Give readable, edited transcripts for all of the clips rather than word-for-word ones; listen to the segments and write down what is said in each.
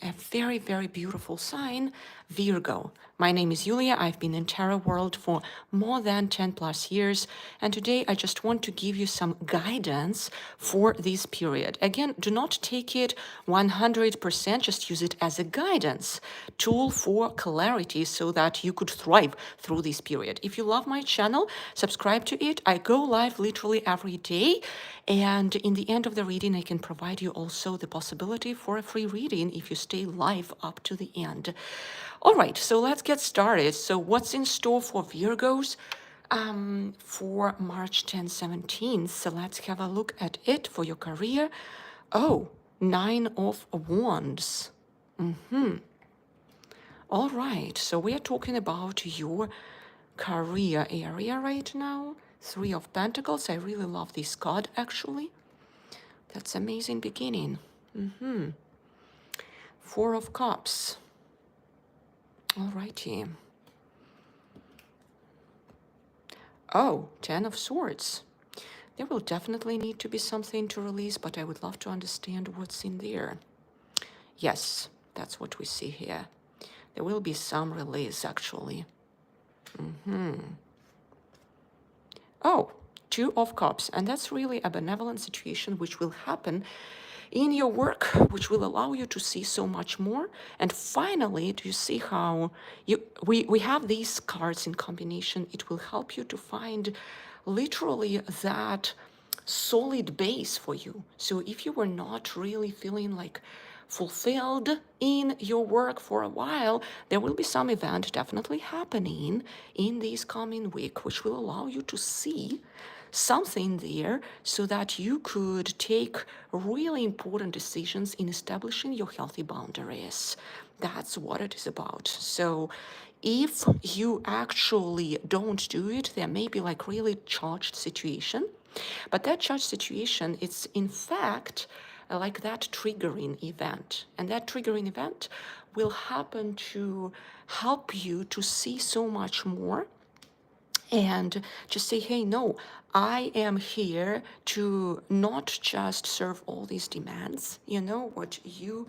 a very, very beautiful sign, Virgo. My name is Yulia. I've been in tarot world for more than 10 plus years. And today I just want to give you some guidance for this period. Again, do not take it 100%, just use it as a guidance tool for clarity so that you could thrive through this period. If you love my channel, subscribe to it. I go live literally every day. And in the end of the reading, I can provide you also the possibility for a free reading if you stay live up to the end. All right, so let's get started. So what's in store for Virgos for March 10th, 17th? So let's have a look at it for your career. Oh, 9 of Wands. All right, so we are talking about your career area right now. 3 of Pentacles. I really love this card, actually. That's amazing beginning. 4 of Cups. All righty. Oh, 10 of Swords. There will definitely need to be something to release, but I would love to understand what's in there. Yes, that's what we see here. There will be some release, actually. Oh, 2 of Cups, and that's really a benevolent situation which will happen in your work, which will allow you to see so much more. And finally, do you see how we have these cards in combination? It will help you to find literally that solid base for you. So if you were not really feeling like fulfilled in your work for a while, there will be some event definitely happening in this coming week, which will allow you to see something there so that you could take really important decisions in establishing your healthy boundaries. That's what it is about. So if you actually don't do it, there may be like really charged situation. But that charged situation, it's in fact like that triggering event. And that triggering event will happen to help you to see so much more and just say, hey, no, I am here to not just serve all these demands, you know, what you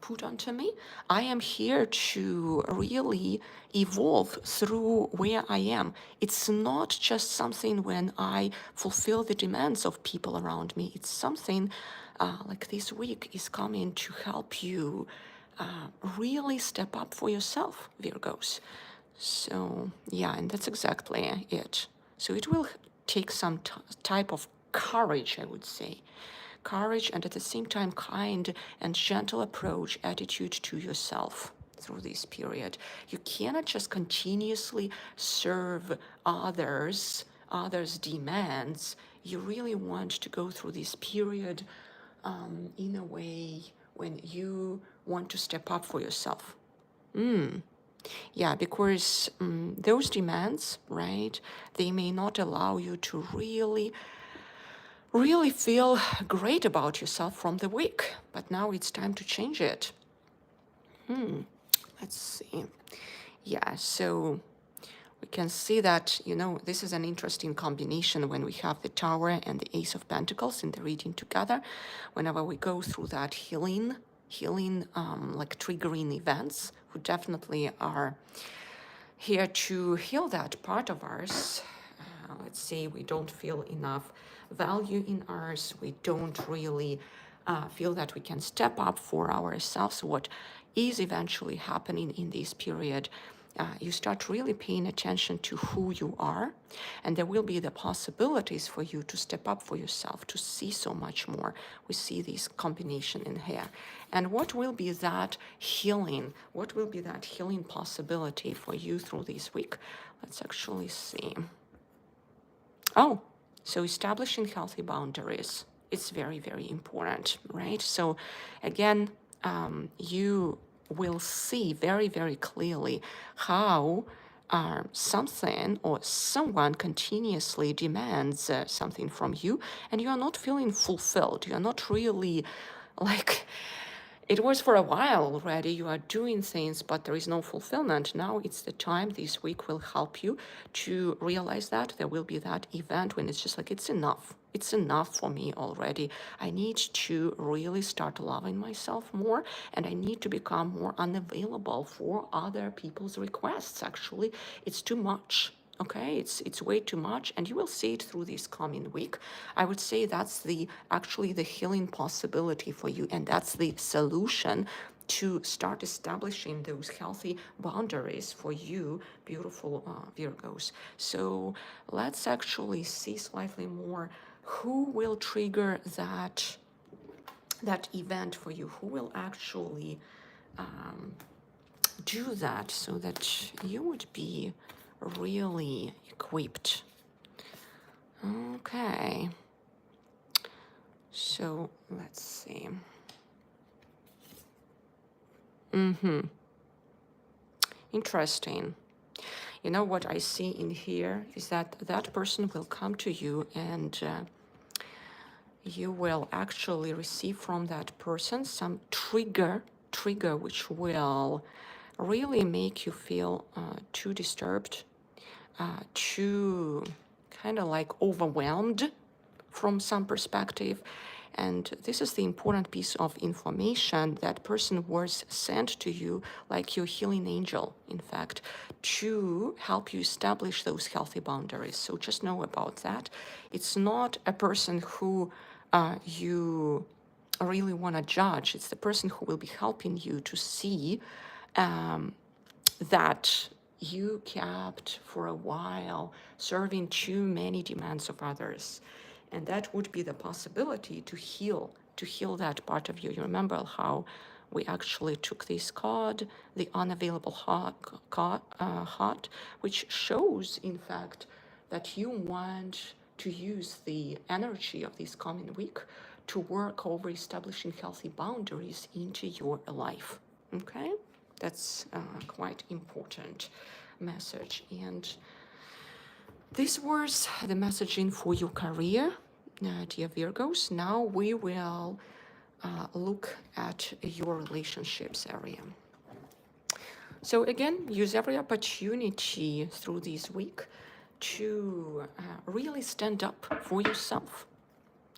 put onto me. I am here to really evolve through where I am. It's not just something when I fulfill the demands of people around me. It's something like this week is coming to help you really step up for yourself, Virgos. So, yeah, and that's exactly it. So it will take some type of courage, I would say. Courage and at the same time kind and gentle approach, attitude to yourself through this period. You cannot just continuously serve others' demands. You really want to go through this period in a way when you want to step up for yourself. Yeah, because those demands, right, they may not allow you to really feel great about yourself from the week. But now it's time to change it. Let's see. Yeah, so we can see that, you know, this is an interesting combination when we have the Tower and the Ace of Pentacles in the reading together. Whenever we go through that healing like triggering events, who definitely are here to heal that part of ours. Let's say we don't feel enough value in ours. We don't really feel that we can step up for ourselves. What is eventually happening in this period, you start really paying attention to who you are, and there will be the possibilities for you to step up for yourself, to see so much more. We see this combination in here. And what will be that healing? What will be that healing possibility for you through this week? Let's actually see. Oh, so establishing healthy boundaries. It's very, very important, right? So again, you will see very, very clearly how something or someone continuously demands something from you, and you are not feeling fulfilled. You are not really like, it was for a while already, you are doing things, but there is no fulfillment. Now it's the time. This week will help you to realize that there will be that event when it's just like, it's enough. it's enough for me already. I need to really start loving myself more, and I need to become more unavailable for other people's requests. Actually, it's too much. Okay, it's way too much, and you will see it through this coming week. I would say that's actually the healing possibility for you, and that's the solution to start establishing those healthy boundaries for you, beautiful Virgos. So let's actually see slightly more who will trigger that event for you, who will actually do that so that you would be really equipped. Okay, so let's see. Interesting. You know what I see in here is that that person will come to you, and you will actually receive from that person some trigger which will really make you feel too disturbed, too kind of like overwhelmed from some perspective. And this is the important piece of information. That person was sent to you like your healing angel, in fact, to help you establish those healthy boundaries. So just know about that. It's not a person who you really want to judge. It's the person who will be helping you to see that you kept for a while serving too many demands of others. And that would be the possibility to heal that part of you. You remember how we actually took this card, the unavailable heart, which shows, in fact, that you want to use the energy of this coming week to work over establishing healthy boundaries into your life. Okay? That's quite important message. And this was the messaging for your career, dear Virgos. Now we will look at your relationships area. So again, use every opportunity through this week to really stand up for yourself.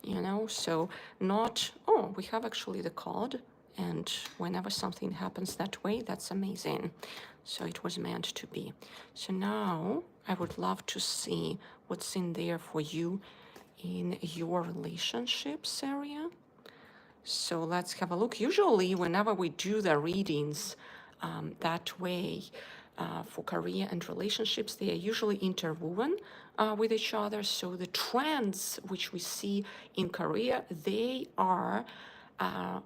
You know, so not, oh, we have actually the card, and whenever something happens that way, that's amazing. So it was meant to be. So now I would love to see what's in there for you in your relationships area. So let's have a look. Usually whenever we do the readings that way for career and relationships, they are usually interwoven with each other. So the trends which we see in career, they are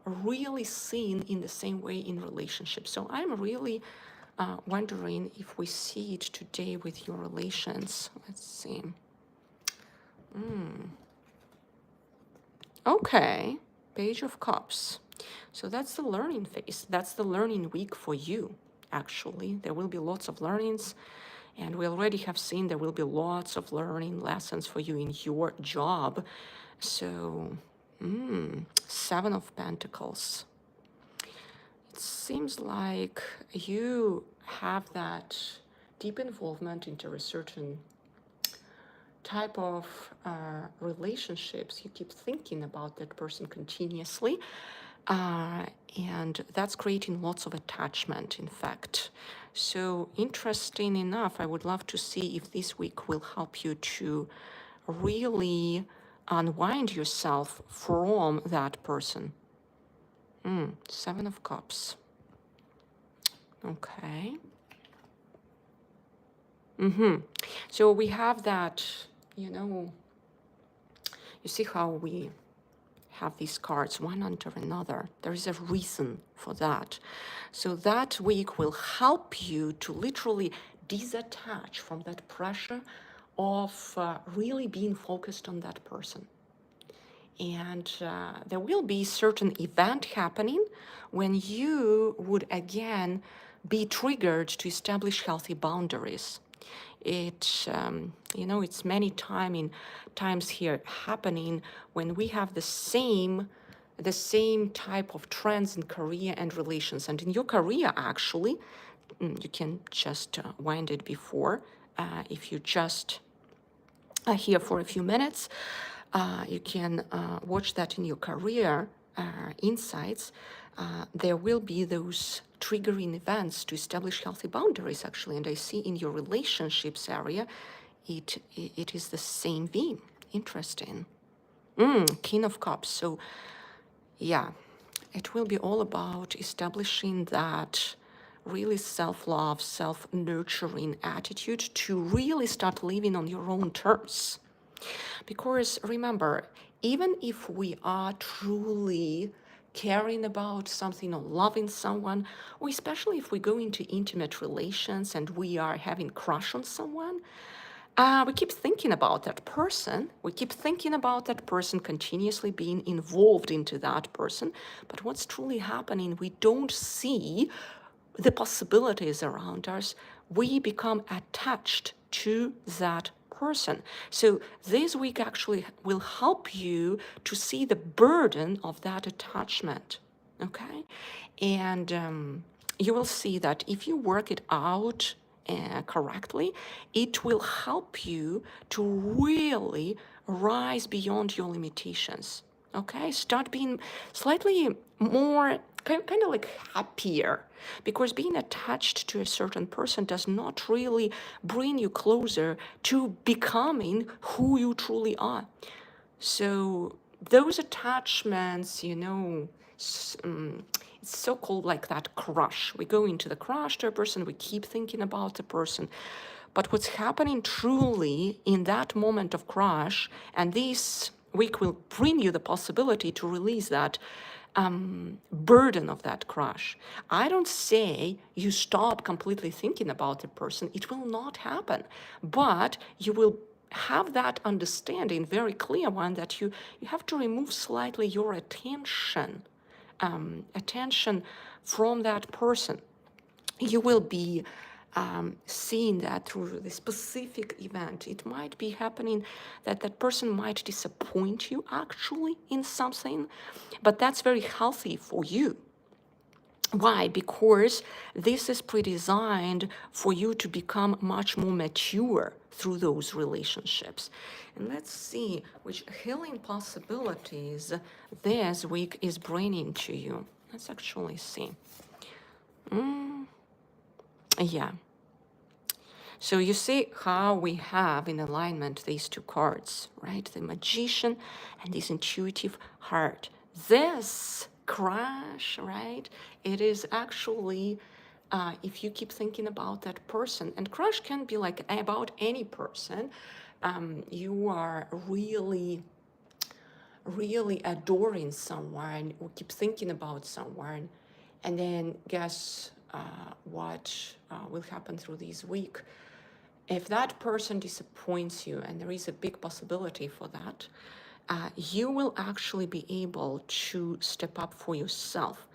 really seen in the same way in relationships. So I'm really wondering if we see it today with your relations. Let's see. Okay, Page of Cups. So that's the learning phase. That's the learning week for you, actually. There will be lots of learnings, and we already have seen there will be lots of learning lessons for you in your job. So, Seven of Pentacles. It seems like you have that deep involvement into a certain type of relationships. You keep thinking about that person continuously, and that's creating lots of attachment, in fact. So interesting enough, I would love to see if this week will help you to really unwind yourself from that person. Seven of Cups. Okay. So we have that, you know, you see how we have these cards one under another. There is a reason for that. So that week will help you to literally disattach from that pressure of really being focused on that person. And there will be certain event happening when you would again be triggered to establish healthy boundaries. It, you know, it's many times here happening when we have the same type of trends in career and relations. And in your career, actually, you can just wind it before if you just are here for a few minutes. You can watch that in your career insights. There will be those triggering events to establish healthy boundaries, actually. And I see in your relationships area, it is the same theme. Interesting. King of Cups. So, yeah, it will be all about establishing that really self-love, self-nurturing attitude to really start living on your own terms. Because remember, even if we are truly caring about something or loving someone, or especially if we go into intimate relations and we are having crush on someone, we keep thinking about that person. We keep thinking about that person, continuously being involved into that person. But what's truly happening, we don't see the possibilities around us. We become attached to that person. So this week actually will help you to see the burden of that attachment. Okay? And you will see that if you work it out correctly, it will help you to really rise beyond your limitations. Okay, start being slightly more kind of like happier, because being attached to a certain person does not really bring you closer to becoming who you truly are. So those attachments, it's so-called like that crush. We go into the crush to a person, we keep thinking about the person. But what's happening truly in that moment of crush, and this week will bring you the possibility to release that burden of that crush. I don't say you stop completely thinking about the person. It will not happen. But you will have that understanding, very clear one, that you have to remove slightly your attention from that person. You will be seeing that through the specific event. It might be happening that that person might disappoint you actually in something, but that's very healthy for you. Why? Because this is pre-designed for you to become much more mature through those relationships. And let's see which healing possibilities this week is bringing to you. Let's actually see. Yeah. So you see how we have in alignment these two cards, right? The Magician and this intuitive heart. This crash, right? It is actually, if you keep thinking about that person, and crush can be like about any person, you are really adoring someone or keep thinking about someone, and then guess what will happen through this week. If that person disappoints you, and there is a big possibility for that, you will actually be able to step up for yourself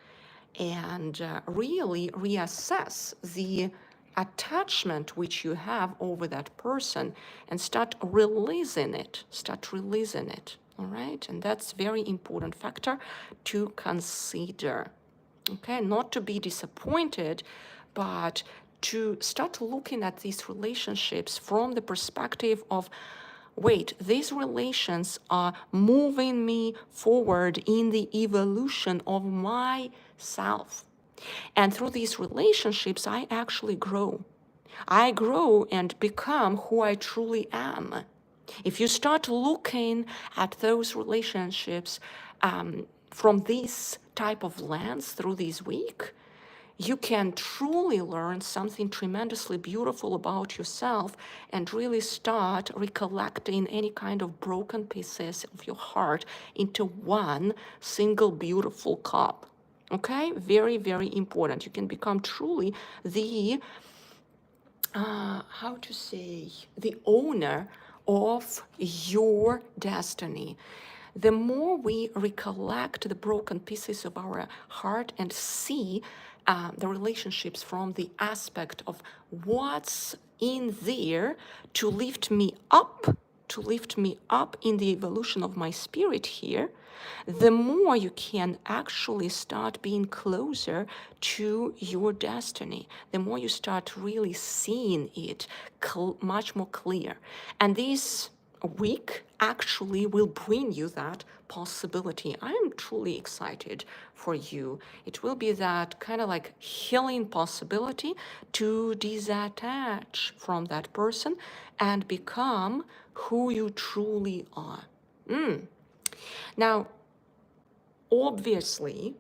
and really reassess the attachment which you have over that person and start releasing it. All right? And that's very important factor to consider. Okay, not to be disappointed, but to start looking at these relationships from the perspective of, wait, these relations are moving me forward in the evolution of myself. And through these relationships, I actually grow. I grow and become who I truly am. If you start looking at those relationships from this type of lens through this week, you can truly learn something tremendously beautiful about yourself and really start recollecting any kind of broken pieces of your heart into one single beautiful cup. Okay? Very, very important. You can become truly the, the owner of your destiny. The more we recollect the broken pieces of our heart and see the relationships from the aspect of what's in there to lift me up, in the evolution of my spirit here, the more you can actually start being closer to your destiny, the more you start really seeing it much more clear. And this week actually will bring you that possibility. I'm truly excited for you. It will be that kind of like healing possibility to detach from that person and become who you truly are. Now, obviously,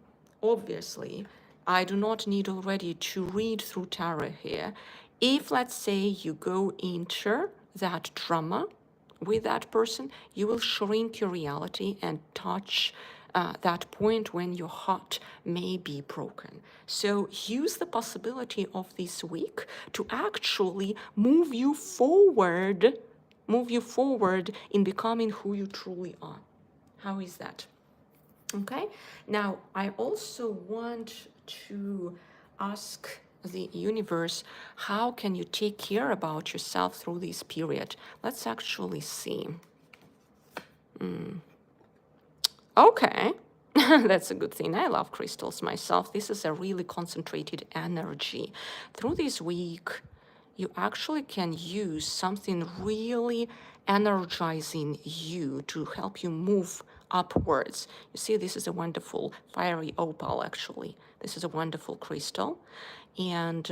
I do not need already to read through tarot here. If, let's say, you go into that drama with that person, you will shrink your reality and touch that point when your heart may be broken. So use the possibility of this week to actually move you forward in becoming who you truly are. How is that? Okay, now I also want to ask the universe, how can you take care about yourself through this period? Let's actually see. Okay, that's a good thing. I love crystals myself. This is a really concentrated energy. Through this week, you actually can use something really energizing you to help you move upwards. You see, this is a wonderful fiery opal, actually. This is a wonderful crystal. And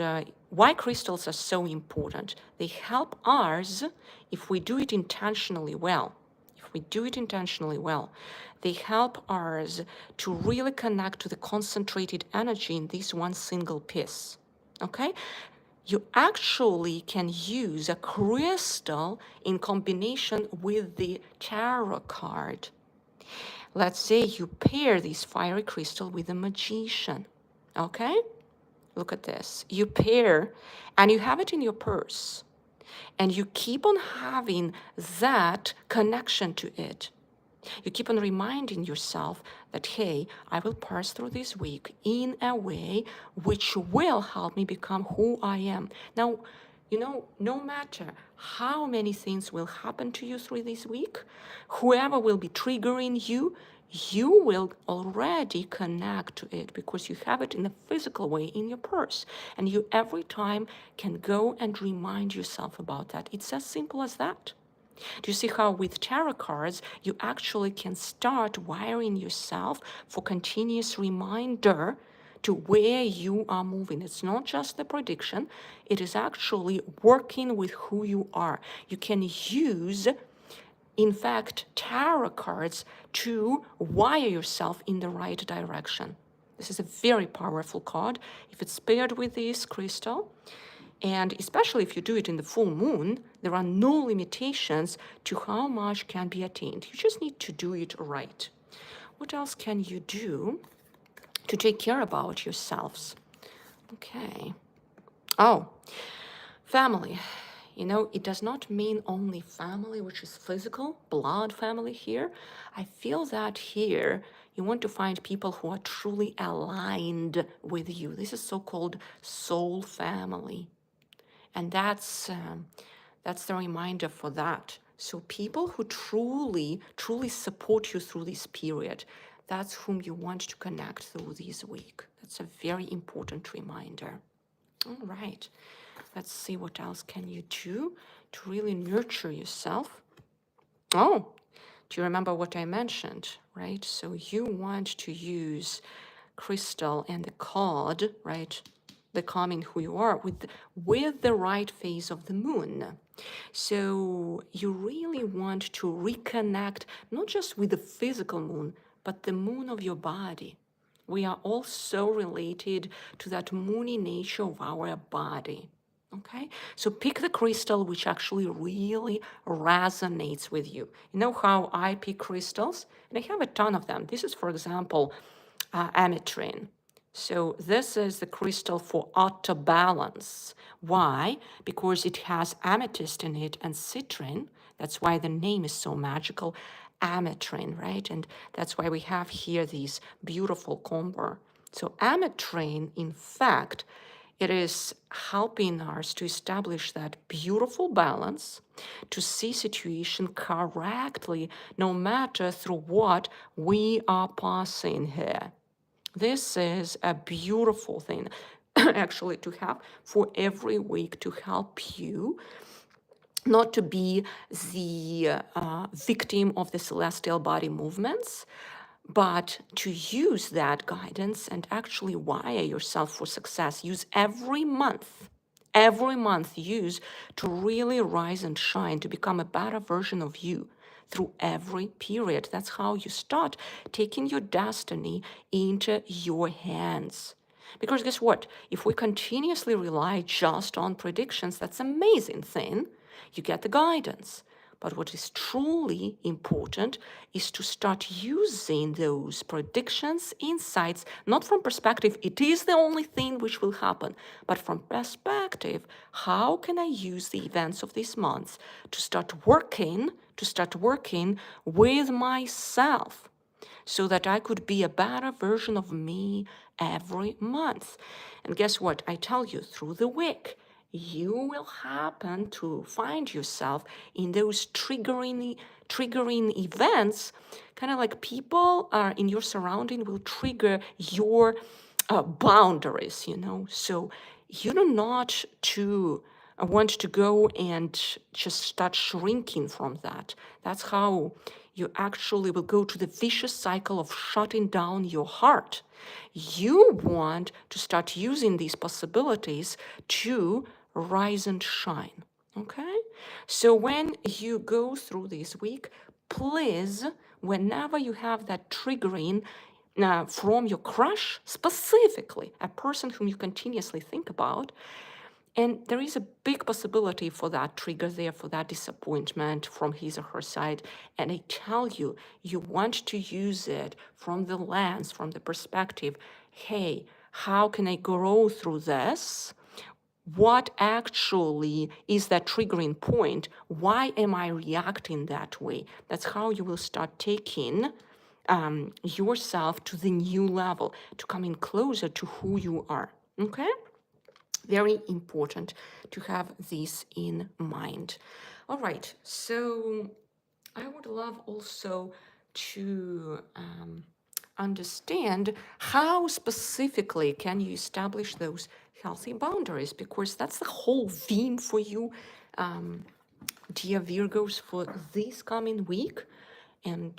why crystals are so important? They help us if we do it intentionally well. If we do it intentionally well, they help us to really connect to the concentrated energy in this one single piece. Okay? You actually can use a crystal in combination with the tarot card. Let's say you pair this fiery crystal with a magician. Okay? Look at this. You pair and you have it in your purse. And you keep on having that connection to it. You keep on reminding yourself that, hey, I will pass through this week in a way which will help me become who I am. Now, you know, no matter how many things will happen to you through this week, whoever will be triggering you, you will already connect to it because you have it in a physical way in your purse. And you every time can go and remind yourself about that. It's as simple as that. Do you see how with tarot cards, you actually can start wiring yourself for continuous reminder to where you are moving? It's not just the prediction, it is actually working with who you are. You can use, in fact, tarot cards to wire yourself in the right direction. This is a very powerful card. If it's paired with this crystal, and especially if you do it in the full moon, there are no limitations to how much can be attained. You just need to do it right. What else can you do to take care about yourselves? Okay. Oh, family. You know, it does not mean only family, which is physical, blood family here. I feel that here you want to find people who are truly aligned with you. This is so-called soul family. And that's the reminder for that. So people who truly support you through this period, that's whom you want to connect through this week. That's a very important reminder. All right, let's see what else can you do to really nurture yourself. Oh, do you remember what I mentioned, right? So you want to use crystal and the card, right? Becoming who you are with the right phase of the moon. So you really want to reconnect not just with the physical moon, but the moon of your body. We are all so related to that moony nature of our body. Okay, so pick the crystal which actually really resonates with you. You know how I pick crystals? And I have a ton of them. This is, for example, ametrine. So this is the crystal for auto balance. Why? Because it has amethyst in it and citrine. That's why the name is so magical, ametrine, right? And that's why we have here these beautiful combo. So ametrine, in fact, it is helping us to establish that beautiful balance, to see situation correctly, no matter through what we are passing here. This is a beautiful thing, actually, to have for every week to help you not to be the victim of the celestial body movements, but to use that guidance and actually wire yourself for success. Use every month use to really rise and shine, to become a better version of you through every period. That's how you start taking your destiny into your hands. Because guess what? If we continuously rely just on predictions, that's an amazing thing. You get the guidance. But what is truly important is to start using those predictions, insights, not from perspective, it is the only thing which will happen, but from perspective, how can I use the events of these months to start working with myself, so that I could be a better version of me every month. And guess what? I tell you, through the week, you will happen to find yourself in those triggering events, kind of like people are in your surrounding will trigger your boundaries, So you do not to want to go and just start shrinking from that. That's how you actually will go to the vicious cycle of shutting down your heart. You want to start using these possibilities to rise and shine. Okay? So when you go through this week, please, whenever you have that triggering from your crush, specifically a person whom you continuously think about, and there is a big possibility for that trigger there, for that disappointment from his or her side. And I tell you, you want to use it from the lens, from the perspective, hey, how can I grow through this? What actually is that triggering point? Why am I reacting that way? That's how you will start taking yourself to the new level, to coming closer to who you are. Okay? Very important to have this in mind. All right, so I would love also to understand how specifically can you establish those healthy boundaries, because that's the whole theme for you, dear Virgos, for this coming week. And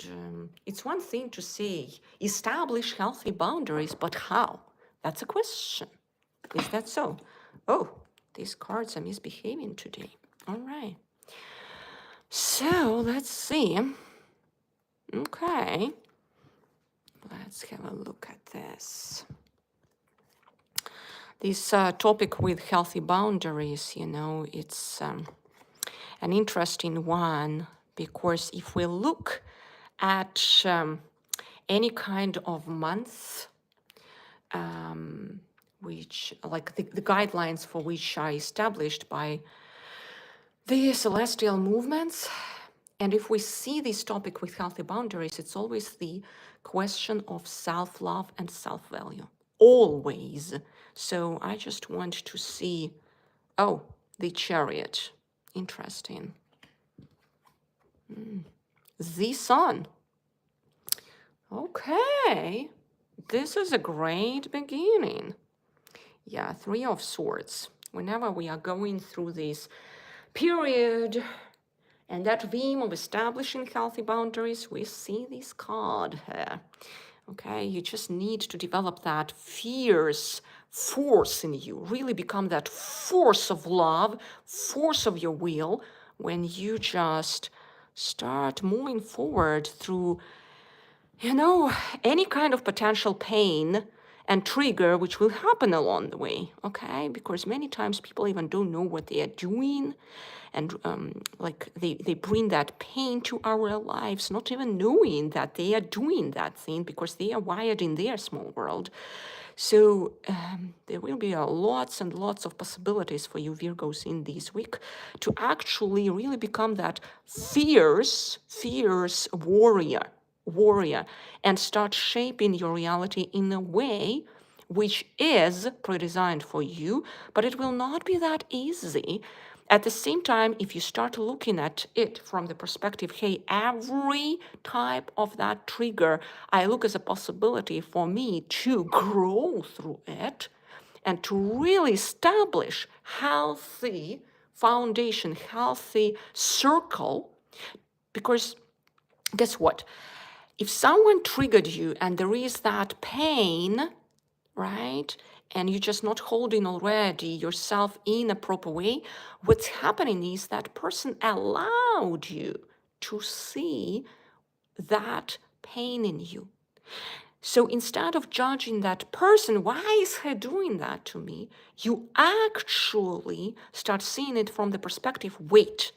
it's one thing to say, establish healthy boundaries, but how? That's a question. Is that so? Oh, these cards are misbehaving today. All right. So let's see. Okay. Let's have a look at this. This topic with healthy boundaries, it's an interesting one, because if we look at any kind of month, which, like the guidelines for which are established by the celestial movements, and if we see this topic with healthy boundaries, it's always the question of self-love and self-value. Always. So I just want to see, oh, the Chariot. Interesting. The Sun. Okay. This is a great beginning. Yeah, Three of Swords. Whenever we are going through this period and that theme of establishing healthy boundaries, we see this card here. Okay, you just need to develop that fierce force in you, really become that force of love, force of your will, when you just start moving forward through, any kind of potential pain and trigger which will happen along the way, okay? Because many times people even don't know what they are doing, and like they bring that pain to our lives, not even knowing that they are doing that thing, because they are wired in their small world. So there will be lots and lots of possibilities for you Virgos in this week to actually really become that fierce warrior, and start shaping your reality in a way which is pre-designed for you, but it will not be that easy. At the same time, if you start looking at it from the perspective, hey, every type of that trigger, I look as a possibility for me to grow through it and to really establish healthy foundation, healthy circle. Because guess what? If someone triggered you and there is that pain, right, and you're just not holding already yourself in a proper way, what's happening is that person allowed you to see that pain in you. So instead of judging that person, why is he doing that to me? You actually start seeing it from the perspective, wait,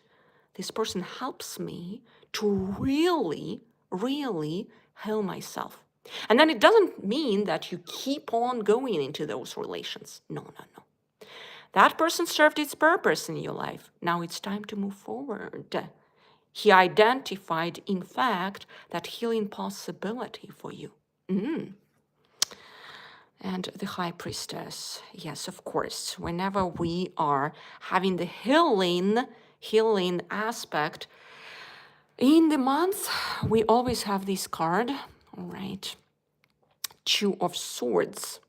this person helps me to really, really heal myself. And then it doesn't mean that you keep on going into those relations. No, no, no. That person served its purpose in your life. Now it's time to move forward. He identified, in fact, that healing possibility for you. And the High Priestess, yes, of course, whenever we are having the healing aspect in the month, we always have this card, all right, Two of Swords.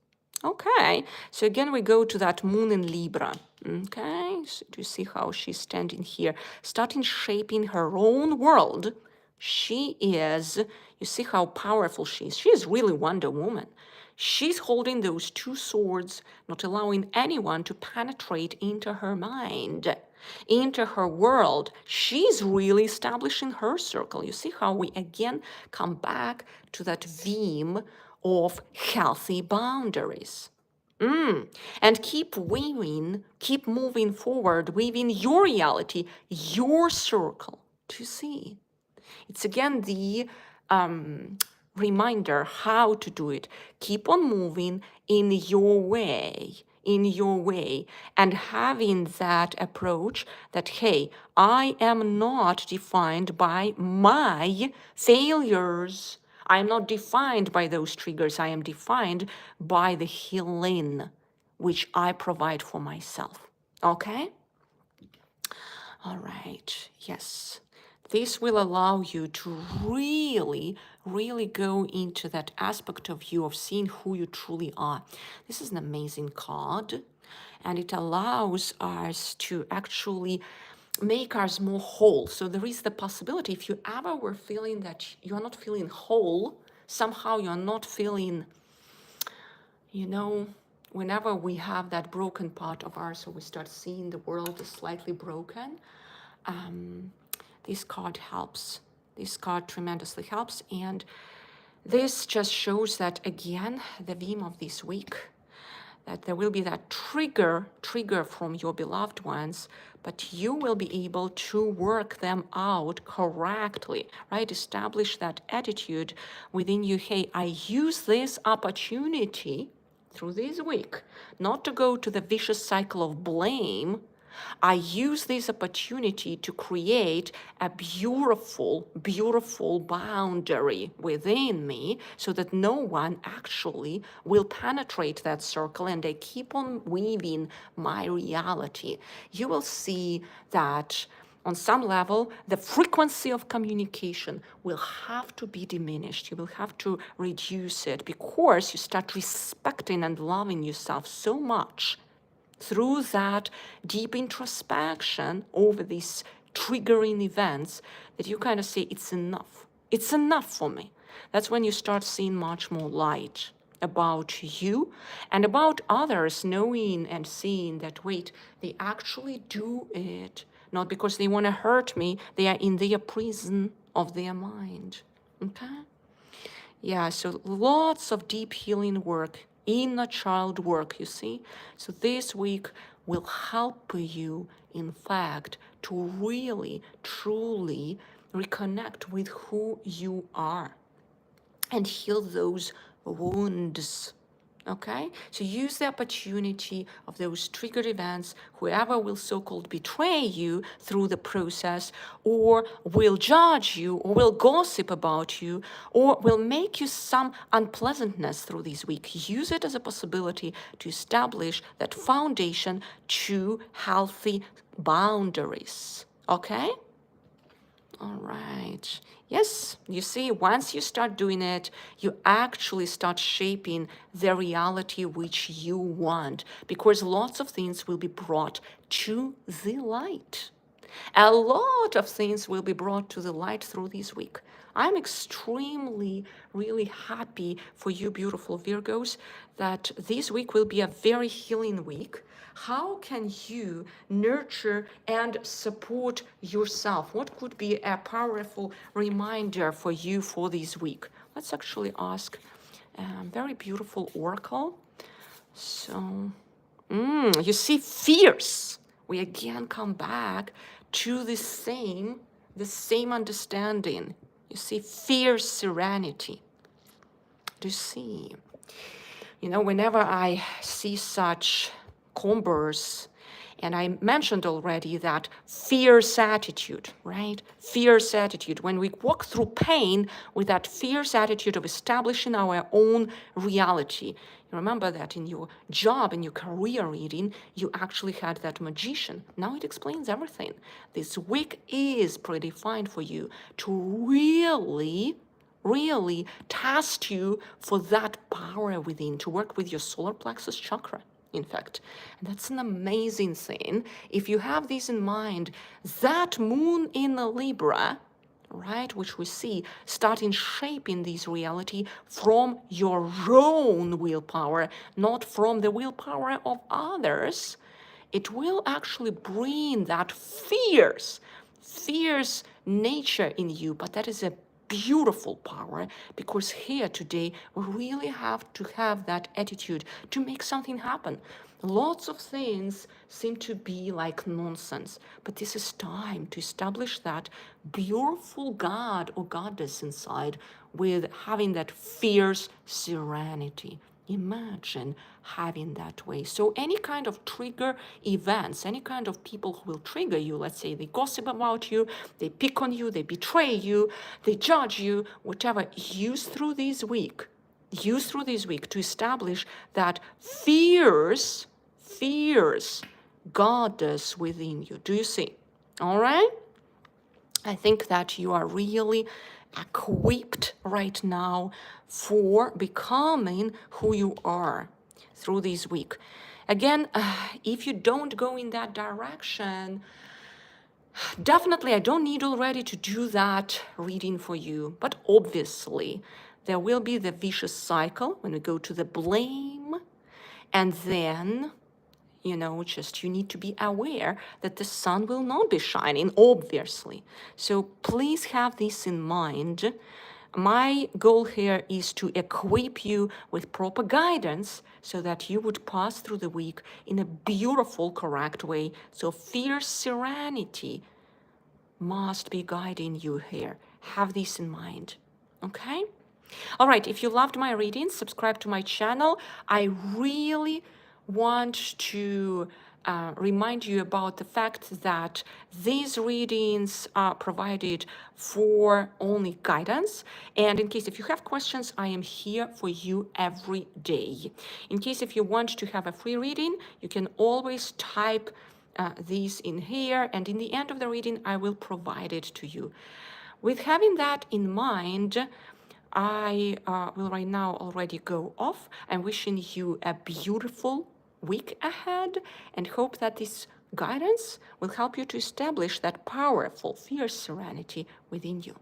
Okay, so again, we go to that moon in Libra. Okay, so do you see how she's standing here, starting shaping her own world? She is, you see how powerful she is. She is really Wonder Woman. She's holding those two swords, not allowing anyone to penetrate into her mind, into her world. She's really establishing her circle. You see how we again come back to that theme of healthy boundaries. And keep weaving, keep moving forward, weaving your reality, your circle. To see, it's again the reminder how to do it. Keep on moving in your way, and having that approach that, hey, I am not defined by my failures. I am not defined by those triggers. I am defined by the healing which I provide for myself. Okay? All right. Yes. This will allow you to really, really go into that aspect of you of seeing who you truly are. This is an amazing card, and it allows us to actually make us more whole. So there is the possibility, if you ever were feeling that you're not feeling whole, somehow you're not feeling, you know, whenever we have that broken part of ours, so we start seeing the world is slightly broken, this card helps. This card tremendously helps. And this just shows that, again, the theme of this week, that there will be that trigger from your beloved ones, but you will be able to work them out correctly, right? Establish that attitude within you. Hey, I use this opportunity through this week not to go to the vicious cycle of blame. I use this opportunity to create a beautiful, beautiful boundary within me so that no one actually will penetrate that circle, and I keep on weaving my reality. You will see that on some level, the frequency of communication will have to be diminished. You will have to reduce it because you start respecting and loving yourself so much through that deep introspection over these triggering events that you kind of say, it's enough. It's enough for me. That's when you start seeing much more light about you and about others, knowing and seeing that, wait, they actually do it, not because they want to hurt me, they are in their prison of their mind. Okay? Yeah, so lots of deep healing work, inner child work, you see? So this week will help you, in fact, to really, truly reconnect with who you are and heal those wounds. Okay, so use the opportunity of those triggered events, whoever will so-called betray you through the process, or will judge you, or will gossip about you, or will make you some unpleasantness through this week. Use it as a possibility to establish that foundation to healthy boundaries. Okay? All right. Yes, you see, once you start doing it, you actually start shaping the reality which you want, because lots of things will be brought to the light. A lot of things will be brought to the light through this week. I'm extremely, really happy for you, beautiful Virgos, that this week will be a very healing week. How can you nurture and support yourself? What could be a powerful reminder for you for this week? Let's actually ask a very beautiful oracle. So, you see, fierce. We again come back to the same understanding. You see, fierce serenity. Do you see? You know, whenever I see such combers, and I mentioned already that fierce attitude, right? Fierce attitude. When we walk through pain with that fierce attitude of establishing our own reality. You remember that in your job, in your career reading, you actually had that magician. Now it explains everything. This week is predefined for you to really test you for that power within, to work with your solar plexus chakra, in fact. And that's an amazing thing. If you have this in mind, that moon in Libra, right, which we see starting shaping this reality from your own willpower, not from the willpower of others, it will actually bring that fierce nature in you. But that is a beautiful power, because here today we really have to have that attitude to make something happen. Lots of things seem to be like nonsense, but this is time to establish that beautiful god or goddess inside with having that fierce serenity. Imagine having that way. So any kind of trigger events, any kind of people who will trigger you, let's say they gossip about you, they pick on you, they betray you, they judge you, whatever, use through this week to establish that fierce goddess within you. Do you see? All right? I think that you are really equipped right now for becoming who you are through this week. Again, if you don't go in that direction, definitely I don't need already to do that reading for you. But obviously, there will be the vicious cycle when we go to the blame, and then you know, just you need to be aware that the sun will not be shining, obviously. So please have this in mind. My goal here is to equip you with proper guidance so that you would pass through the week in a beautiful, correct way. So fierce serenity must be guiding you here. Have this in mind, okay? All right, if you loved my reading, subscribe to my channel. I really want to remind you about the fact that these readings are provided for only guidance. And in case if you have questions, I am here for you every day. In case if you want to have a free reading, you can always type these in here, and in the end of the reading, I will provide it to you. With having that in mind, I will right now already go off. I'm wishing you a beautiful week ahead and hope that this guidance will help you to establish that powerful, fierce serenity within you.